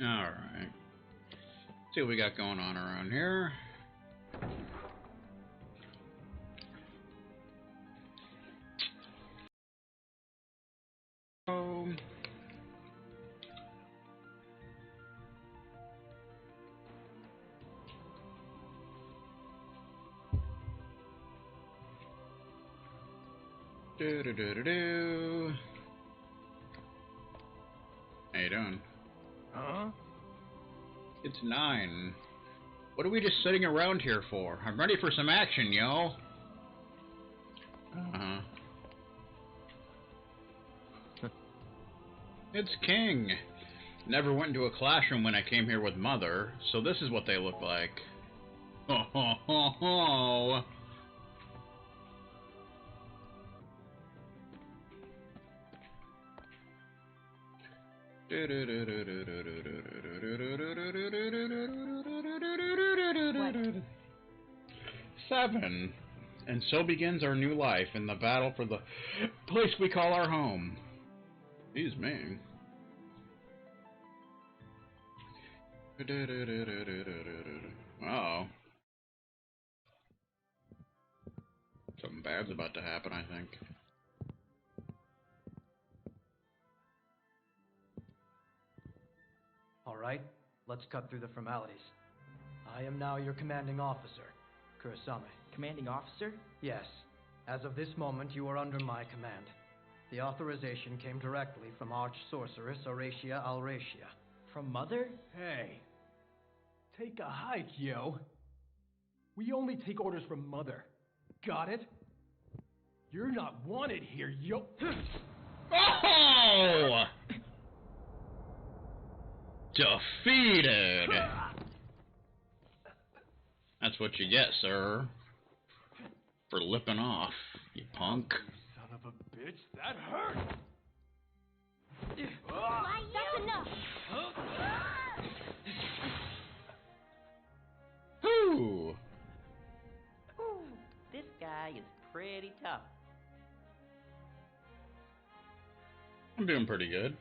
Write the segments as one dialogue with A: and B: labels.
A: Alright. See what we got going on around here. Do. How you doing?
B: Huh?
A: It's 9. What are we just sitting around here for? I'm ready for some action, yo. It's King. Never went into a classroom when I came here with Mother, so this is what they look like. Ho ho ho ho!
C: What?
A: 7. And so begins our new life in the battle for the place we call our home. Excuse me. Uh-oh. Something bad's about to happen, I think.
B: All right, let's cut through the formalities. I am now your commanding officer, Kurasame.
C: Commanding officer?
B: Yes. As of this moment, you are under my command. The authorization came directly from Arch-Sorceress Auracia Alracia.
C: From Mother?
D: Hey, take a hike, yo. We only take orders from Mother. Got it? You're not wanted here, yo.
A: Oh! Defeated! That's what you get, sir. For lipping off, you punk.
D: Son of a bitch, that hurt!
E: That's enough!
A: Whoo!
C: Ooh, this guy is pretty tough.
A: I'm doing pretty good.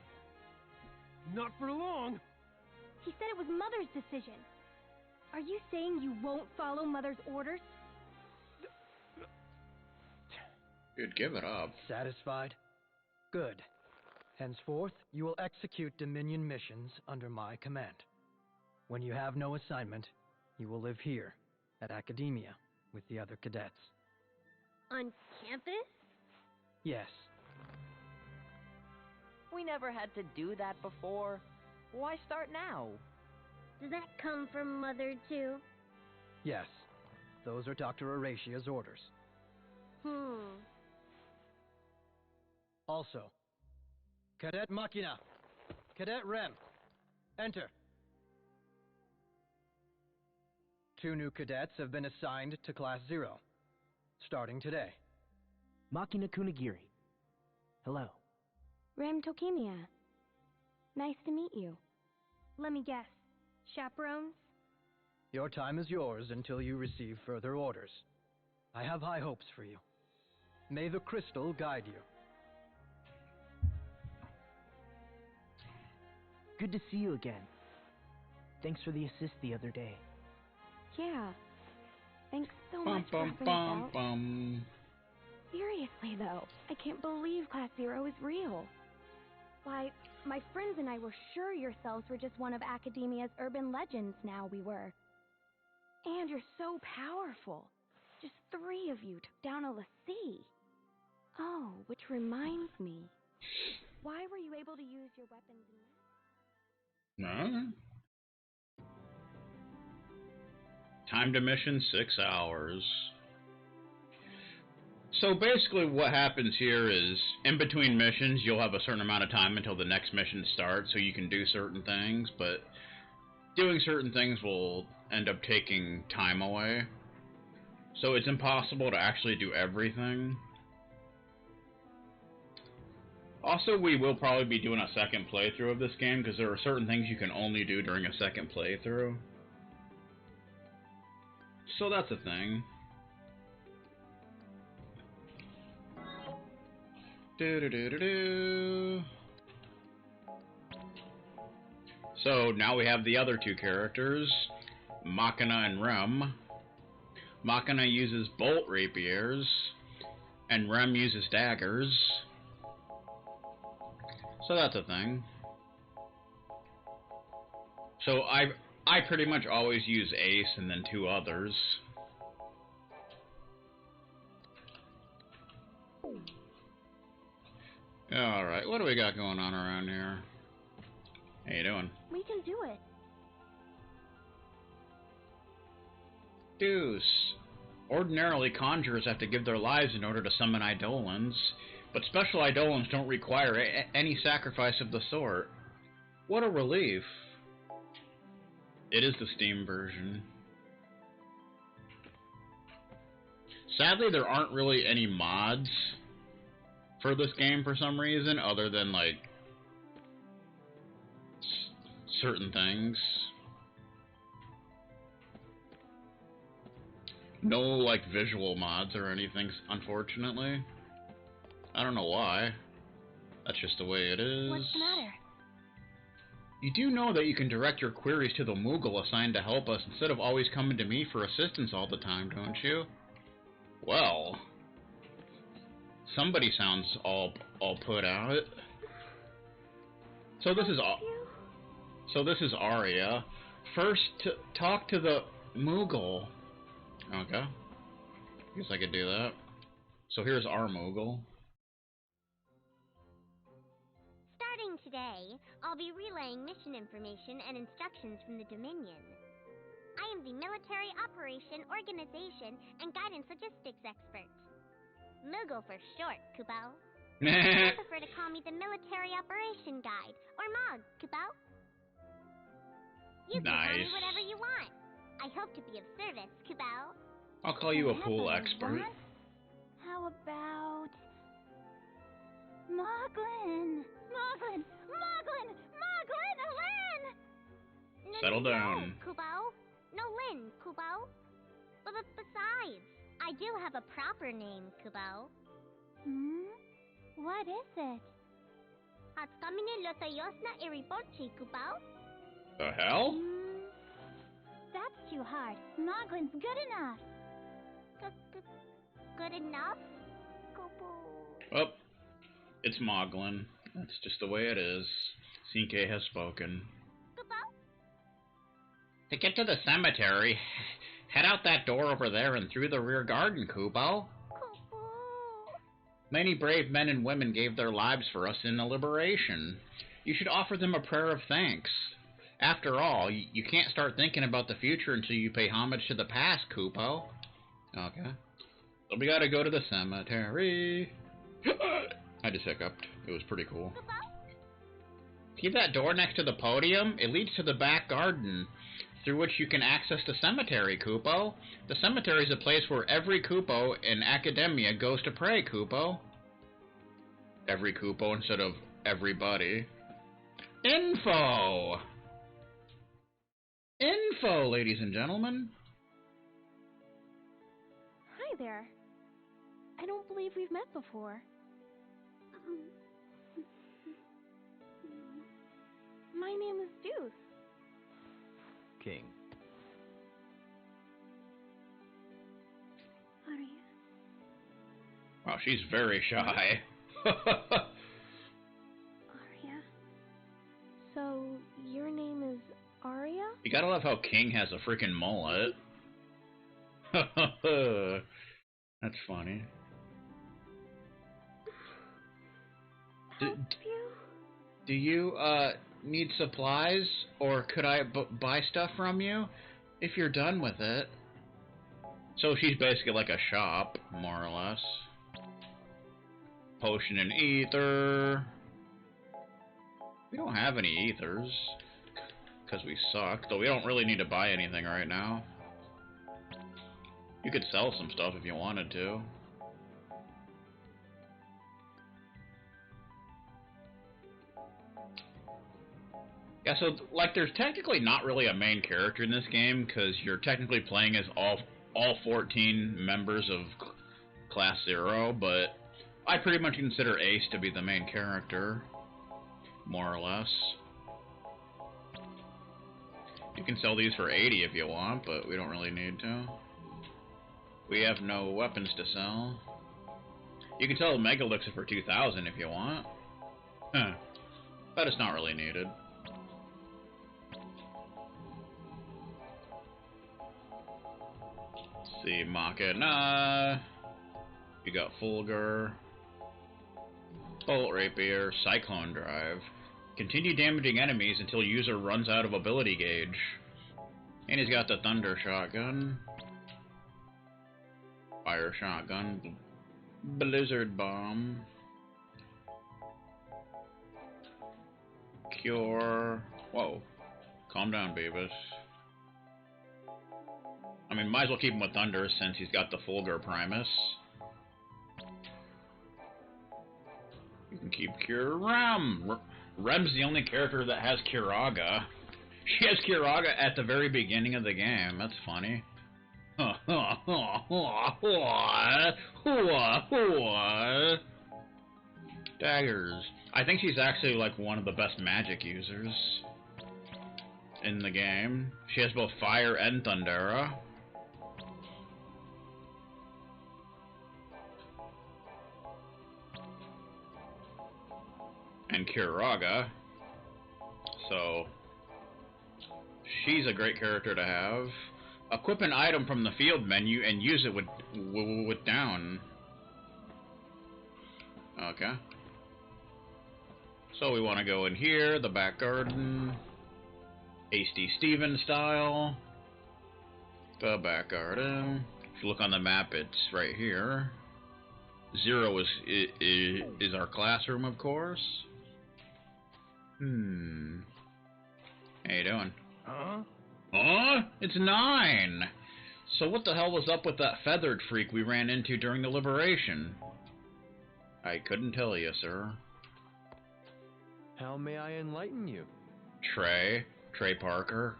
D: Not for long.
E: He said it was Mother's decision. Are you saying you won't follow Mother's orders?
A: Dude, give it up.
B: Satisfied? Good. Henceforth, you will execute Dominion missions under my command. When you have no assignment, you will live here, at Academia, with the other cadets.
E: On campus?
B: Yes.
C: We never had to do that before. Why start now?
E: Does that come from Mother, too?
B: Yes. Those are Dr. Auracia's orders. Also, Cadet Machina, Cadet Rem, enter. 2 new cadets have been assigned to Class 0, starting today.
F: Machina Kunigiri. Hello.
E: Rem Tokimia. Nice to meet you. Let me guess. Chaperones?
B: Your time is yours until you receive further orders. I have high hopes for you. May the crystal guide you.
F: Good to see you again. Thanks for the assist the other day.
E: Yeah. Thanks so much for helping us out. Seriously, though, I can't believe Class 0 is real. Why, my friends and I were sure yourselves were just one of Academia's urban legends. Now we were. And you're so powerful. Just 3 of you took down a Lassie. Oh, which reminds me. Why were you able to use your weapons in that?
A: No. Time to mission 6 hours. So basically what happens here is, in between missions, you'll have a certain amount of time until the next mission starts, so you can do certain things, but doing certain things will end up taking time away. So it's impossible to actually do everything. Also, we will probably be doing a second playthrough of this game, because there are certain things you can only do during a second playthrough. So that's a thing. So now we have the other two characters, Machina and Rem. Machina uses bolt rapiers, and Rem uses daggers. So that's a thing. So I pretty much always use Ace and then two others. Alright, what do we got going on around here? How you doing?
E: We can do it.
A: Deuce. Ordinarily, conjurers have to give their lives in order to summon eidolons, but special eidolons don't require any sacrifice of the sort. What a relief. It is the Steam version. Sadly, there aren't really any mods for this game for some reason, other than, like, certain things. No, like, visual mods or anything, unfortunately. I don't know why. That's just the way it is.
E: What's the matter?
A: You do know that you can direct your queries to the Moogle assigned to help us instead of always coming to me for assistance all the time, don't you? Well, somebody sounds all put out. So this is Arya. First, talk to the Moogle. Okay. Guess I could do that. So here's our Moogle.
G: Starting today, I'll be relaying mission information and instructions from the Dominion. I am the Military Operation Organization and Guidance Logistics Expert. Moogle for short, Kubo. I prefer to call me the Military Operation Guide, or MOG, Kubo. You can call me whatever you want. I hope to be of service, Kubo.
A: I'll call you a pool expert.
E: How about... Moglin! Moglin! Moglin! Moglin! Lin!
A: Settle down.
G: No, Kubo. No Lin, Kubo. But besides, I do have a proper name, Kubo.
E: What is it?
G: Hatskamine Losayosna Iribochi, Kubo.
A: The hell?
E: That's too hard. Moglin's good enough.
G: Good enough?
A: Oh, it's Moglin. That's just the way it is. CK has spoken. To get to the cemetery, head out that door over there and through the rear garden, Kubo. Many brave men and women gave their lives for us in the liberation. You should offer them a prayer of thanks. After all, you can't start thinking about the future until you pay homage to the past, Kubo. Okay. So we gotta go to the cemetery. I just hiccuped. It was pretty cool. See that door next to the podium? It leads to the back garden, through which you can access the cemetery, Kupo. The cemetery is a place where every Kupo in Academia goes to pray, Kupo. Every Kupo instead of everybody. Info! Info, ladies and gentlemen.
E: Hi there. I don't believe we've met before. My name is Deuce.
F: King.
E: Arya.
A: Wow, she's very shy.
E: Arya. So, your name is Arya?
A: You gotta love how King has a freaking mullet. That's funny. Do you need supplies, or could I buy stuff from you if you're done with it? So she's basically like a shop, more or less. Potion and ether. We don't have any ethers because we suck, though we don't really need to buy anything right now. You could sell some stuff if you wanted to. Yeah, so, like, there's technically not really a main character in this game, because you're technically playing as all 14 members of Class 0, but I pretty much consider Ace to be the main character, more or less. You can sell these for 80 if you want, but we don't really need to. We have no weapons to sell. You can sell a Mega Elixir for 2,000 if you want. Huh. But it's not really needed. Let's see, Machina. You got Fulgur. Bolt Rapier, Cyclone Drive. Continue damaging enemies until user runs out of ability gauge. And he's got the Thunder Shotgun. Fire Shotgun. Blizzard Bomb. Cure. Whoa. Calm down, Beavis. I mean, might as well keep him with Thunder since he's got the Fulgur Primus. You can keep Cure Rem. Rem's the only character that has Curaga. She has Curaga at the very beginning of the game. That's funny. Daggers. I think she's actually like one of the best magic users in the game. She has both Fire and Thundera. And Curaga. So she's a great character to have. Equip an item from the field menu and use it with down. Okay. So we want to go in here, the back garden, Hasty Steven style. The back garden. If you look on the map, it's right here. 0 is our classroom, of course. How you doing?
D: Huh?
A: Huh? It's 9! So what the hell was up with that feathered freak we ran into during the liberation? I couldn't tell you, sir.
H: How may I enlighten you?
A: Trey Parker.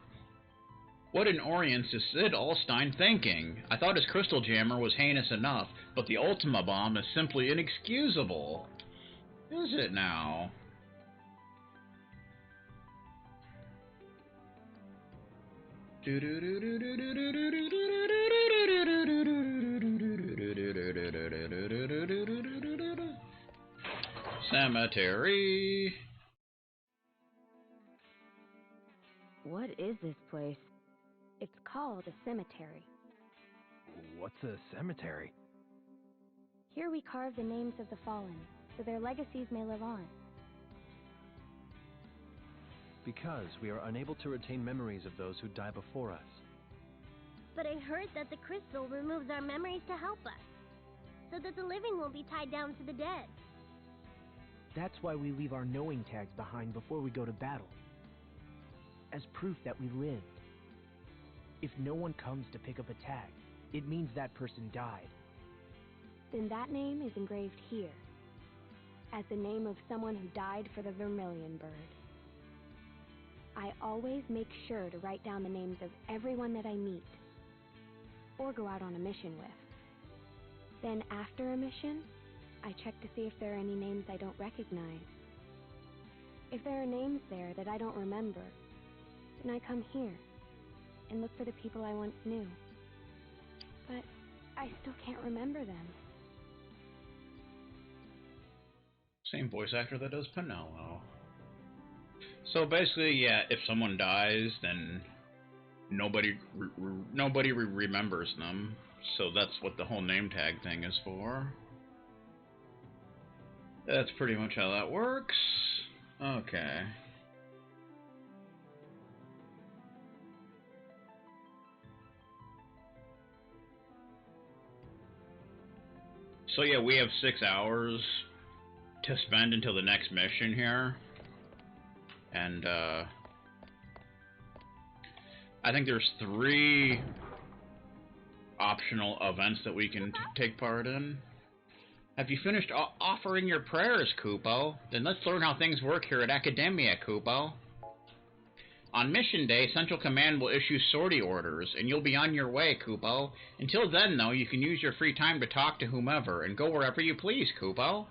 A: What in Orience is Sid Alstein thinking? I thought his crystal jammer was heinous enough, but the Ultima bomb is simply inexcusable. Is it now? Cemetery.
E: What is this place? It's called a cemetery.
D: What's a cemetery?
E: Here we carve the names of the fallen, so their legacies may live on.
H: Because we are unable to retain memories of those who die before us.
G: But I heard that the crystal removes our memories to help us, so that the living won't be tied down to the dead.
F: That's why we leave our knowing tags behind before we go to battle. As proof that we lived. If no one comes to pick up a tag, it means that person died.
E: Then that name is engraved here, as the name of someone who died for the Vermilion Bird. I always make sure to write down the names of everyone that I meet, or go out on a mission with. Then after a mission, I check to see if there are any names I don't recognize. If there are names there that I don't remember, then I come here and look for the people I once knew. But I still can't remember them.
A: Same voice actor that does Pinello. So basically, yeah, if someone dies, then nobody remembers them. So that's what the whole name tag thing is for. That's pretty much how that works. Okay. So yeah, we have 6 hours to spend until the next mission here. And I think there's 3 optional events that we can take part in. Have you finished offering your prayers, Kupo? Then let's learn how things work here at Academia, Kupo. On mission day, Central Command will issue sortie orders, and you'll be on your way, Kupo. Until then, though, you can use your free time to talk to whomever, and go wherever you please, Kupo.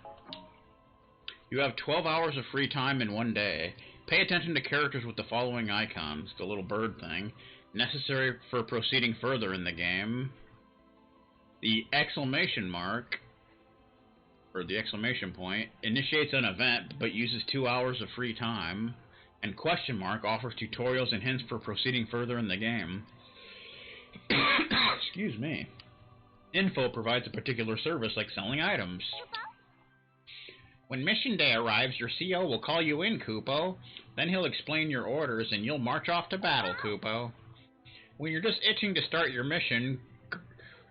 A: You have 12 hours of free time in one day. Pay attention to characters with the following icons, the little bird thing, necessary for proceeding further in the game, the exclamation mark, or the exclamation point, initiates an event but uses 2 hours of free time, and question mark offers tutorials and hints for proceeding further in the game. Excuse me. Info provides a particular service like selling items. When mission day arrives, your CO will call you in, Kupo. Then he'll explain your orders and you'll march off to battle, Kupo. When you're just itching to start your mission,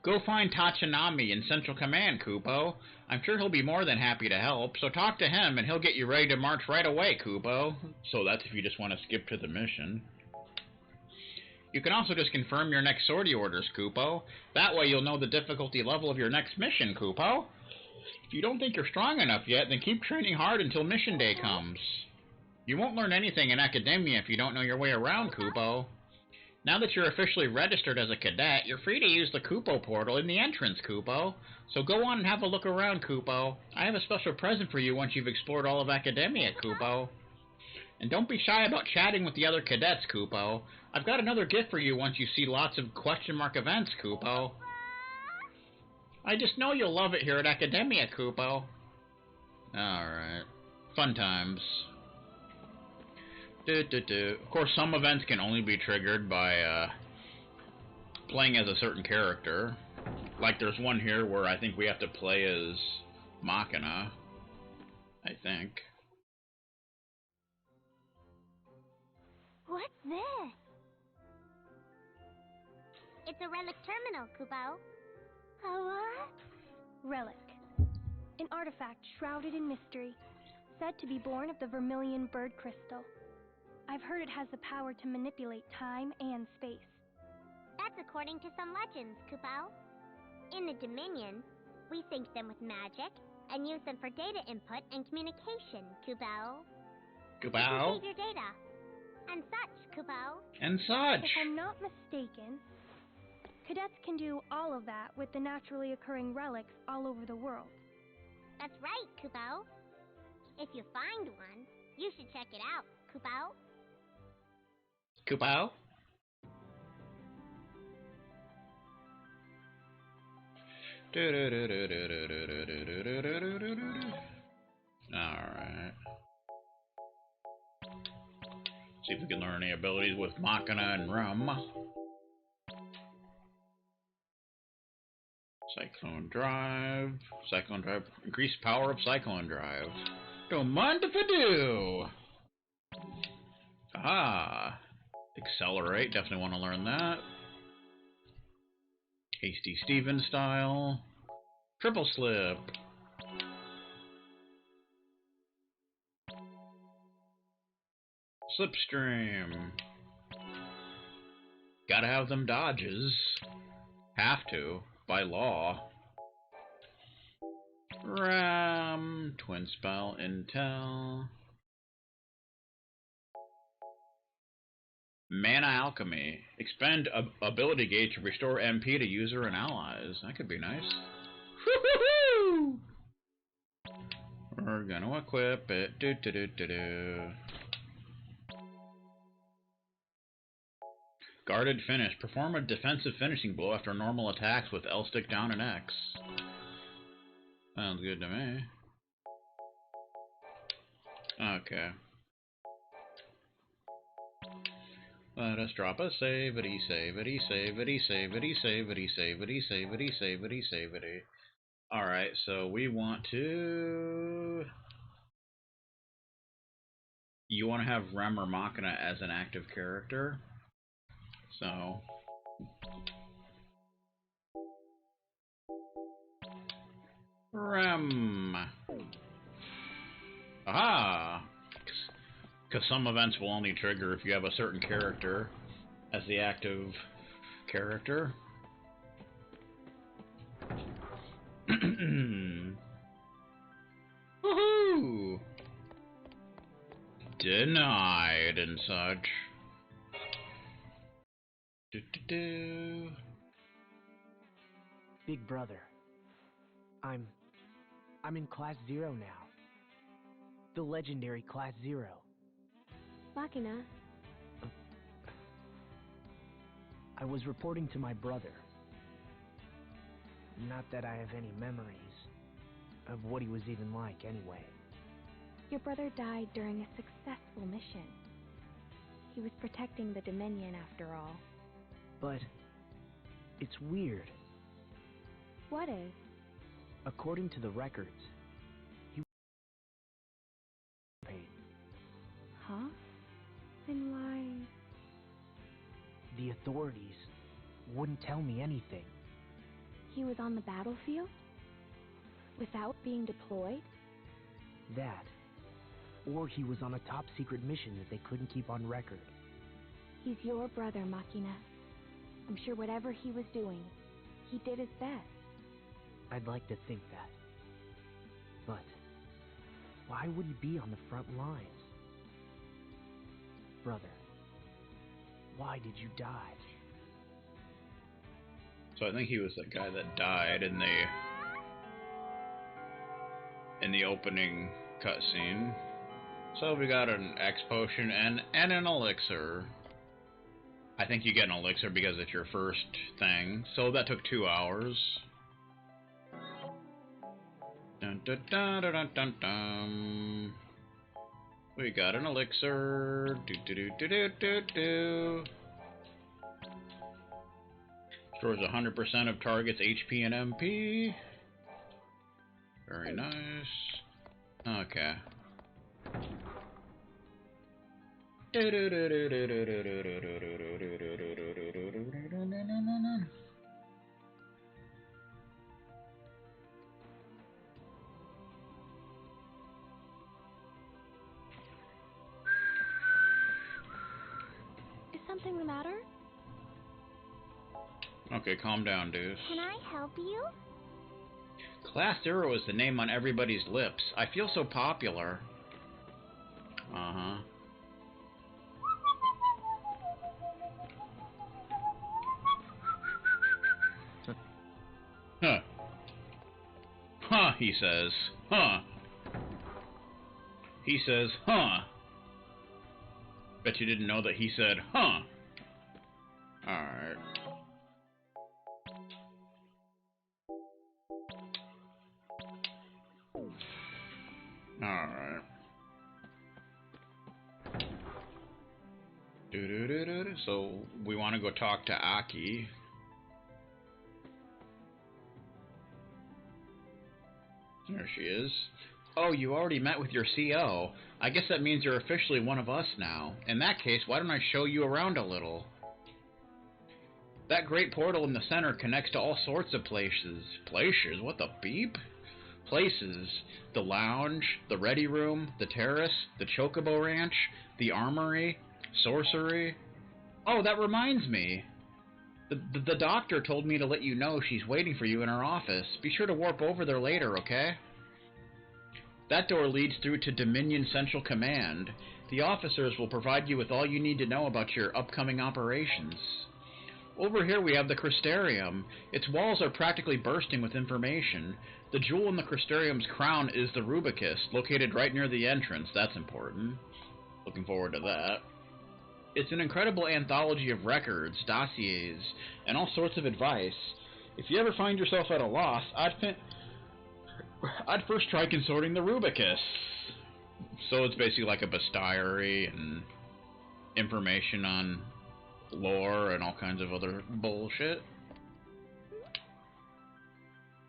A: go find Tachanami in Central Command, Kupo. I'm sure he'll be more than happy to help, so talk to him and he'll get you ready to march right away, Kupo. So that's if you just want to skip to the mission. You can also just confirm your next sortie orders, Kupo. That way you'll know the difficulty level of your next mission, Kupo. If you don't think you're strong enough yet, then keep training hard until mission day comes. You won't learn anything in academia if you don't know your way around, Kupo. Now that you're officially registered as a cadet, you're free to use the Kupo portal in the entrance, Kupo. So go on and have a look around, Kupo. I have a special present for you once you've explored all of academia, Kupo. And don't be shy about chatting with the other cadets, Kupo. I've got another gift for you once you see lots of question mark events, Kupo. I just know you'll love it here at Academia, Kupo. Alright. Fun times. Of course, some events can only be triggered by playing as a certain character. Like there's one here where I think we have to play as Machina. I think.
G: What's this? It's a relic terminal, Kupo.
E: A what? Relic. An artifact shrouded in mystery, said to be born of the vermilion bird crystal. I've heard it has the power to manipulate time and space.
G: That's according to some legends, Kupo. In the Dominion, we sync them with magic and use them for data input and communication, Kupo. You can save your data. And such, Kupo.
A: And such.
E: If I'm not mistaken, cadets can do all of that with the naturally occurring relics all over the world.
G: That's right, Kupo. If you find one, you should check it out, Kupo.
A: Kupo? Alright. See if we can learn any abilities with Machina and Rum. Cyclone Drive. Cyclone Drive. Increased power of Cyclone Drive. Don't mind if I do. Ah. Accelerate. Definitely want to learn that. Hasty Steven style. Triple Slip. Slipstream. Gotta have them dodges. Have to. By law. Ram. Twin Spell. Intel. Mana Alchemy. Expend ability gauge to restore MP to user and allies. That could be nice. Woo-hoo-hoo! We're gonna equip it. Guarded Finish. Perform a defensive finishing blow after normal attacks with L stick down and X. Sounds good to me. Okay. Let us drop a savity, savity, savity, savity, savity, savity, savity, savity, savity. Alright, so we want to... You want to have Rem or Machina as an active character. So... Rem. Aha! Because some events will only trigger if you have a certain character as the active character. Woohoo! Denied and such.
F: Big brother, I'm in Class 0 now. The legendary Class 0.
E: Machina.
F: I was reporting to my brother. Not that I have any memories of what he was even like anyway.
E: Your brother died during a successful mission. He was protecting the Dominion after all.
F: But it's weird.
E: What is?
F: According to the records, he paid.
E: Huh? Then why?
F: The authorities wouldn't tell me anything.
E: He was on the battlefield? Without being deployed?
F: That. Or he was on a top secret mission that they couldn't keep on record.
E: He's your brother, Machina. I'm sure whatever he was doing, he did his best.
F: I'd like to think that. But why would he be on the front lines? Brother, why did you die?
A: So I think he was the guy that died in the opening cutscene. So we got an X potion and an elixir. I think you get an elixir because it's your first thing. So that took 2 hours. Dun, dun, dun, dun, dun, dun, dun. We got an elixir. Do do do do do do do. Stores 100% of targets HP and MP. Very nice. Okay.
E: Is something the matter?
A: Okay, calm down, Daze.
G: Can I help you?
A: Class 0 is the name on everybody's lips. I feel so popular. Uh-huh. Huh. Huh, he says. Huh. He says, huh. Bet you didn't know that he said, huh. Alright. Alright. So, we want to go talk to Aki. There she is. Oh, you already met with your CO. I guess that means you're officially one of us now. In that case, why don't I show you around a little? That great portal in the center connects to all sorts of places. Places? What the beep? Places. The lounge, the ready room, the terrace, the chocobo ranch, the armory, sorcery. Oh, that reminds me. The doctor told me to let you know she's waiting for you in her office. Be sure to warp over there later, okay? That door leads through to Dominion Central Command. The officers will provide you with all you need to know about your upcoming operations. Over here we have the Crystarium. Its walls are practically bursting with information. The jewel in the Crystarium's crown is the Rubicus, located right near the entrance. That's important. Looking forward to that. It's an incredible anthology of records, dossiers, and all sorts of advice. If you ever find yourself at a loss, I'd first try consorting the Rubicus. So it's basically like a bestiary and information on lore and all kinds of other bullshit.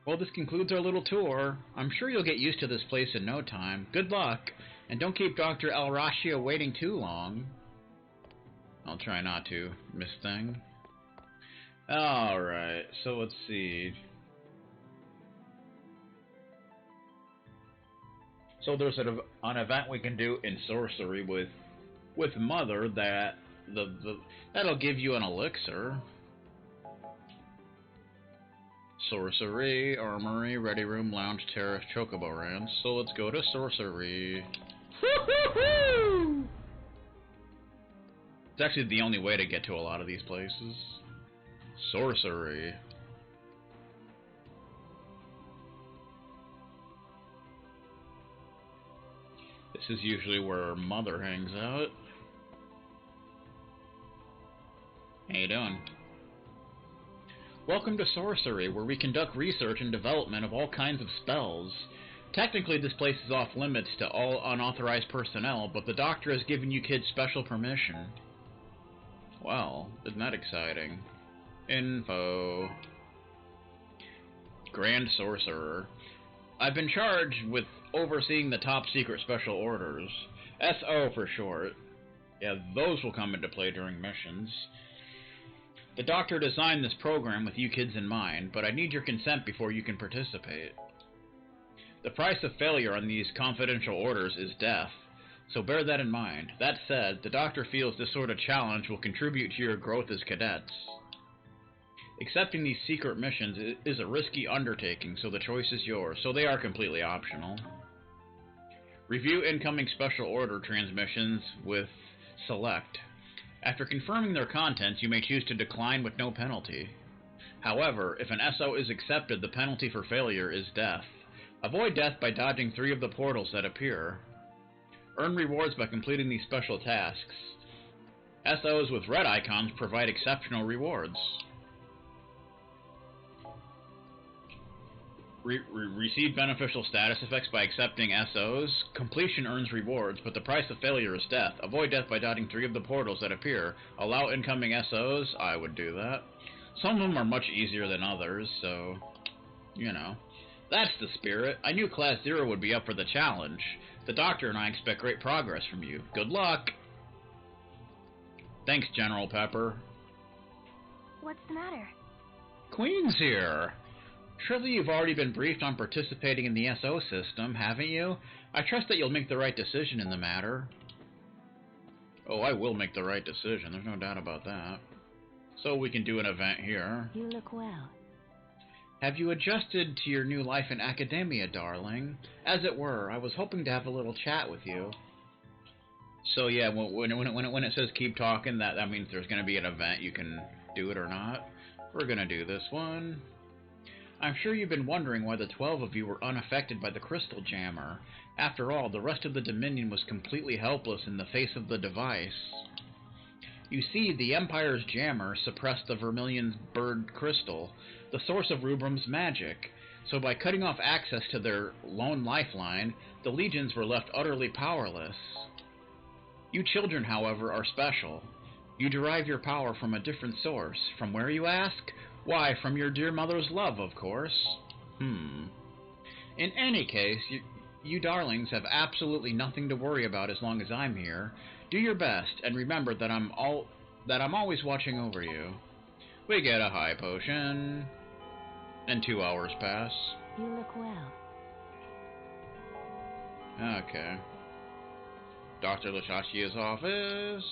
A: Well, this concludes our little tour. I'm sure you'll get used to this place in no time. Good luck, and don't keep Dr. Al-Rashia waiting too long. I'll try not to, Miss Thing. Alright, so let's see. So there's an event we can do in sorcery with Mother that'll give you an elixir. Sorcery, armory, ready room, lounge, terrace, chocobo ranch. So let's go to sorcery. It's actually the only way to get to a lot of these places. Sorcery. This is usually where Mother hangs out. How you doing? Welcome to Sorcery, where we conduct research and development of all kinds of spells. Technically, this place is off limits to all unauthorized personnel, but the doctor has given you kids special permission. Well, isn't that exciting? Info. Grand Sorcerer. I've been charged with overseeing the top secret special orders. SO for short. Yeah, those will come into play during missions. The doctor designed this program with you kids in mind, but I need your consent before you can participate. The price of failure on these confidential orders is death, so bear that in mind. That said, the doctor feels this sort of challenge will contribute to your growth as cadets. Accepting these secret missions is a risky undertaking, so the choice is yours, so they are completely optional. Review incoming special order transmissions with Select. After confirming their contents, you may choose to decline with no penalty. However, if an SO is accepted, the penalty for failure is death. Avoid death by dodging 3 of the portals that appear. Earn rewards by completing these special tasks. SOs with red icons provide exceptional rewards. Receive beneficial status effects by accepting SOs. Completion earns rewards, but the price of failure is death. Avoid death by dodging 3 of the portals that appear. Allow incoming SOs. I would do that. Some of them are much easier than others, so, you know. That's the spirit. I knew Class 0 would be up for the challenge. The doctor and I expect great progress from you. Good luck! Thanks, General Pepper.
E: What's the matter?
A: Queen's here! Surely you've already been briefed on participating in the SO system, haven't you? I trust that you'll make the right decision in the matter. Oh, I will make the right decision, there's no doubt about that. So we can do an event here.
I: You look well.
A: Have you adjusted to your new life in academia, darling? As it were, I was hoping to have a little chat with you. So yeah, when it says keep talking, that means there's going to be an event, you can do it or not. We're going to do this one. I'm sure you've been wondering why the 12 of you were unaffected by the crystal jammer. After all, the rest of the Dominion was completely helpless in the face of the device. You see, the Empire's jammer suppressed the Vermilion Bird crystal, the source of Rubrum's magic, so by cutting off access to their lone lifeline, the Legions were left utterly powerless. You children, however, are special. You derive your power from a different source. From where, you ask? Why, from your dear mother's love, of course. In any case, you darlings have absolutely nothing to worry about as long as I'm here. Do your best, and remember that I'm always watching over you. We get a high potion, and 2 hours pass.
I: You look well.
A: Okay. Dr. Lashashia's office.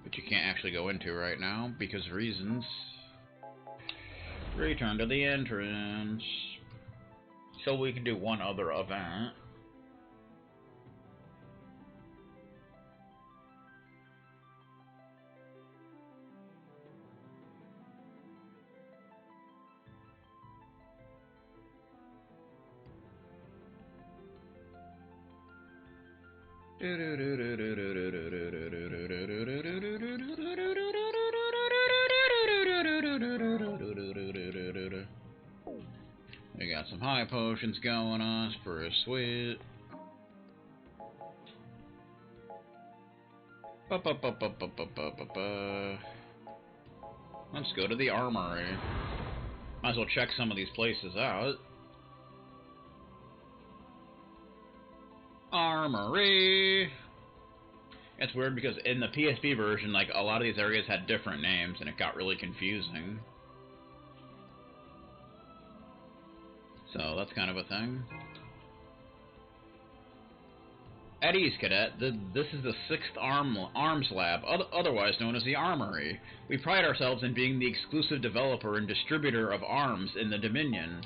A: Which you can't actually go into right now, because reasons. Return to the entrance. So we can do one other event. We got some high potions going on, pretty sweet. Let's go to the armory. Might as well check some of these places out. Armory! It's weird because in the PSP version, like, a lot of these areas had different names and it got really confusing. So that's kind of a thing. At ease, Cadet, this is the 6th Arms Lab, otherwise known as the Armory. We pride ourselves in being the exclusive developer and distributor of arms in the Dominion.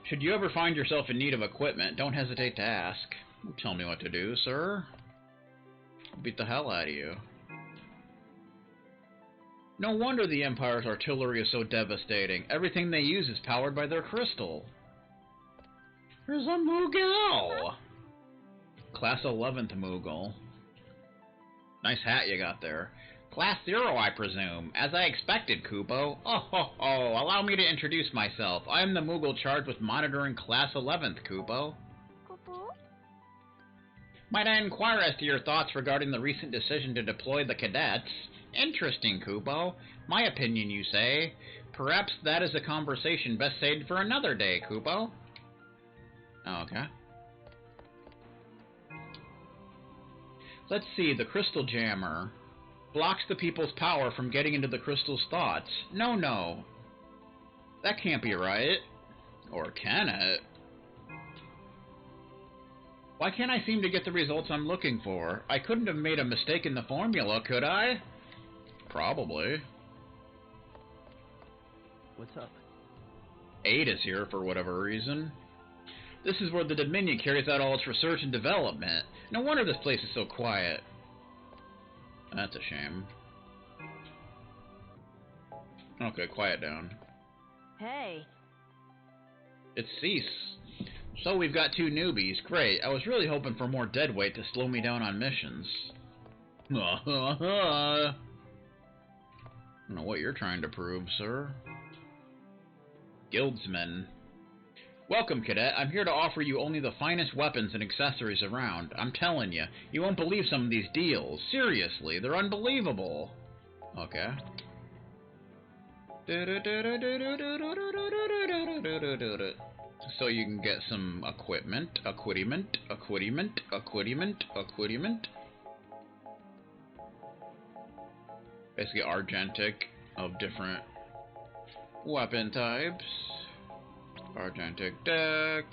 A: Should you ever find yourself in need of equipment, don't hesitate to ask. Tell me what to do, sir. I'll beat the hell out of you. No wonder the Empire's artillery is so devastating. Everything they use is powered by their crystal. There's a Moogle! Class 11th Moogle. Nice hat you got there. Class 0, I presume. As I expected, Kubo. Oh, ho, ho. Allow me to introduce myself. I am the Moogle charged with monitoring Class 11th, Kubo.
E: Kupo?
A: Might I inquire as to your thoughts regarding the recent decision to deploy the cadets? Interesting, Kubo. My opinion, you say. Perhaps that is a conversation best saved for another day, Kubo. Oh, okay. Let's see, the Crystal Jammer blocks the people's power from getting into the crystal's thoughts. No, no. That can't be right. Or can it? Why can't I seem to get the results I'm looking for? I couldn't have made a mistake in the formula, could I? Probably.
F: What's up?
A: Ada's here for whatever reason. This is where the Dominion carries out all its research and development. No wonder this place is so quiet. That's a shame. Okay, quiet down.
I: Hey.
A: It's Cease. So we've got 2 newbies. Great. I was really hoping for more deadweight to slow me down on missions. I don't know what you're trying to prove, sir. Guildsman. Welcome, Cadet. I'm here to offer you only the finest weapons and accessories around. I'm telling you, you won't believe some of these deals. Seriously, they're unbelievable. Okay. So you can get some equipment. Basically Argentic of different weapon types. Argentic deck.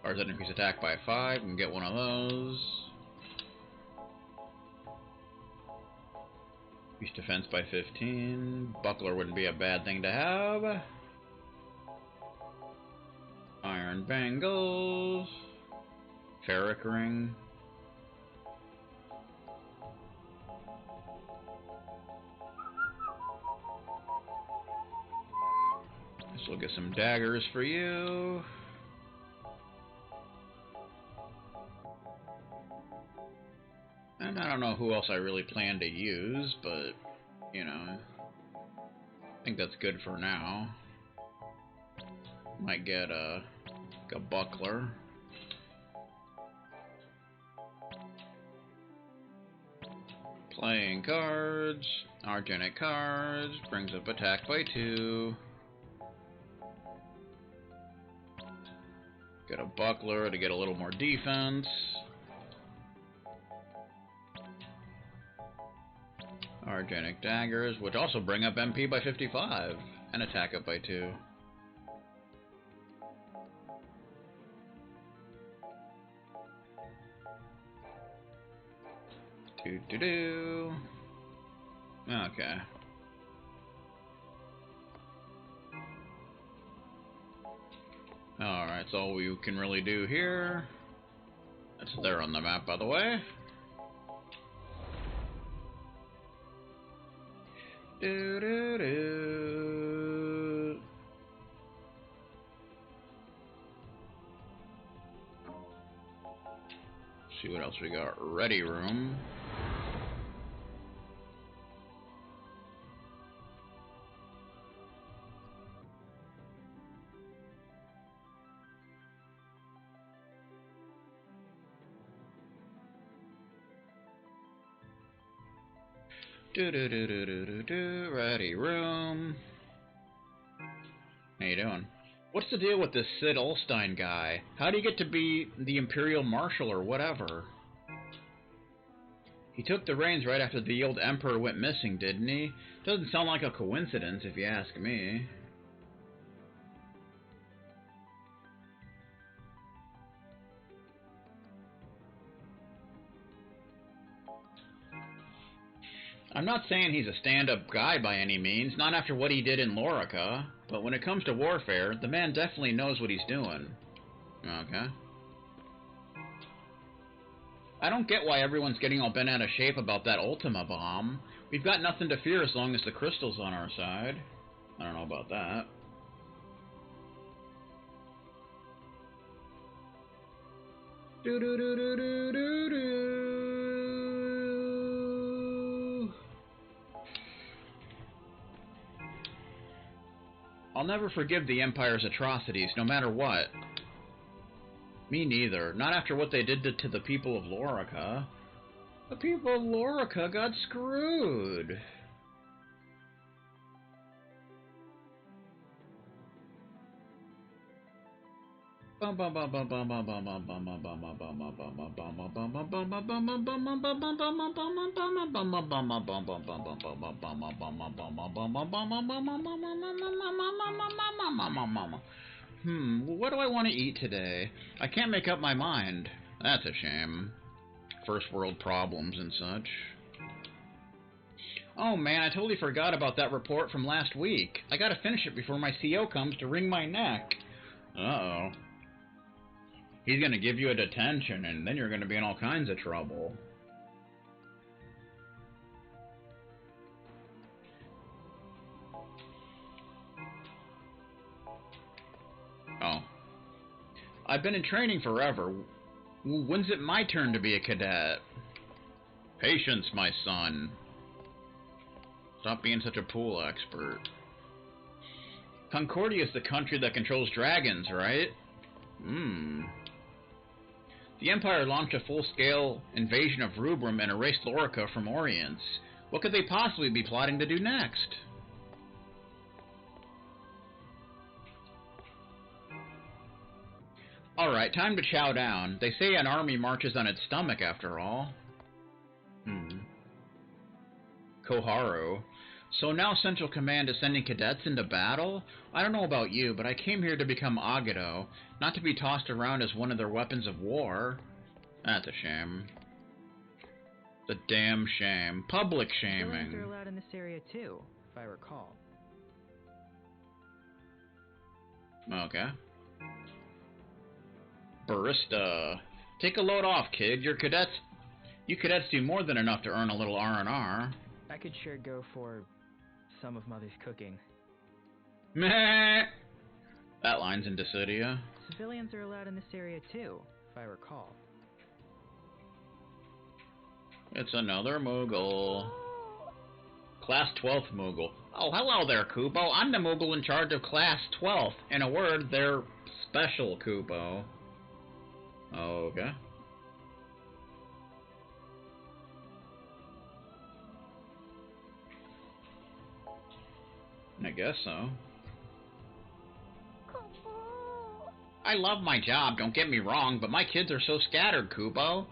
A: Ours that increase attack by 5. You can get one of those. Increase defense by 15. Buckler wouldn't be a bad thing to have. Iron bangles. Ferric ring. So we'll get some daggers for you. And I don't know who else I really plan to use, but, you know, I think that's good for now. Might get a buckler. Playing cards. Argenic cards. Brings up attack by 2. Get a buckler to get a little more defense. Argenic daggers, which also bring up MP by 55 and attack up by 2. Do. Okay. Alright, that's all we can really do here. That's there on the map, by the way. See what else we got. Ready room. Ready room. How you doing? What's the deal with this Sid Ulstein guy? How do you get to be the Imperial Marshal or whatever? He took the reins right after the old Emperor went missing, didn't he? Doesn't sound like a coincidence, if you ask me. I'm not saying he's a stand-up guy by any means, not after what he did in Lorica, but when it comes to warfare, the man definitely knows what he's doing. Okay. I don't get why everyone's getting all bent out of shape about that Ultima bomb. We've got nothing to fear as long as the crystal's on our side. I don't know about that. Do do do do do do do. I'll never forgive the Empire's atrocities, no matter what. Me neither. Not after what they did to the people of Lorica. The people of Lorica got screwed. What do I want to eat today? I can't make up my mind. That's a shame. First world problems and such. Oh man, I totally forgot about that report from last week. I gotta finish it before my CO comes to wring my neck. Uh-oh. He's gonna give you a detention, and then you're gonna be in all kinds of trouble. Oh. I've been in training forever. When's it my turn to be a cadet? Patience, my son. Stop being such a pool expert. Concordia is the country that controls dragons, right? The Empire launched a full-scale invasion of Rubrum and erased Lorica from Orience. What could they possibly be plotting to do next? Alright, time to chow down. They say an army marches on its stomach, after all. Koharu. So now Central Command is sending cadets into battle? I don't know about you, but I came here to become Agado, not to be tossed around as one of their weapons of war. That's a shame. The damn shame. Public shaming.
J: Civilians are allowed in this area too, if I recall.
A: Okay. Barista. Take a load off, kid. You cadets do more than enough to earn a little R&R.
J: I could sure go for some of Mother's cooking.
A: Meh. That line's in Dissidia.
J: Civilians are allowed in this area too, if I recall.
A: It's another Moogle. Class 12th Moogle. Oh, hello there, Kubo. I'm the Moogle in charge of Class 12th. In a word, they're special, Kubo. Okay. I guess so. I love my job, don't get me wrong, but my kids are so scattered, Kubo.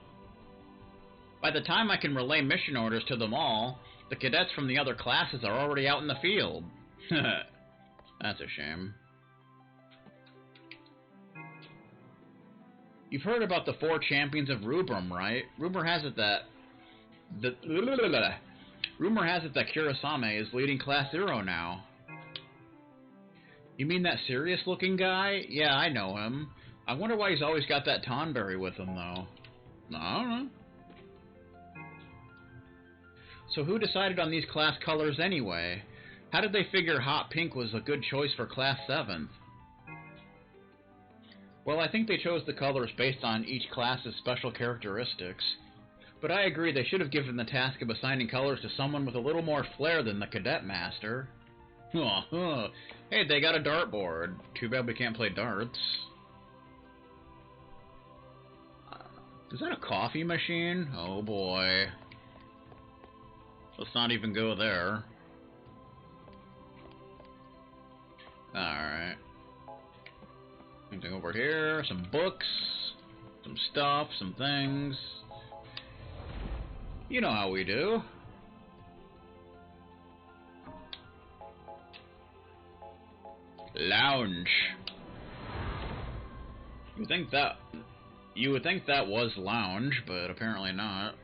A: By the time I can relay mission orders to them all, the cadets from the other classes are already out in the field. That's a shame. You've heard about the 4 champions of Rubrum, right? Rumor has it that Kurosame is leading Class 0 now. You mean that serious-looking guy? Yeah, I know him. I wonder why he's always got that Tonberry with him, though. I don't know. So who decided on these class colors anyway? How did they figure hot pink was a good choice for Class 7th? Well, I think they chose the colors based on each class's special characteristics. But I agree they should have given the task of assigning colors to someone with a little more flair than the Cadet Master. Hey, they got a dartboard. Too bad we can't play darts. Is that a coffee machine? Oh boy. Let's not even go there. Alright. Anything over here? Some books. Some stuff. Some things. You know how we do. Lounge. You would think that was lounge, but apparently not.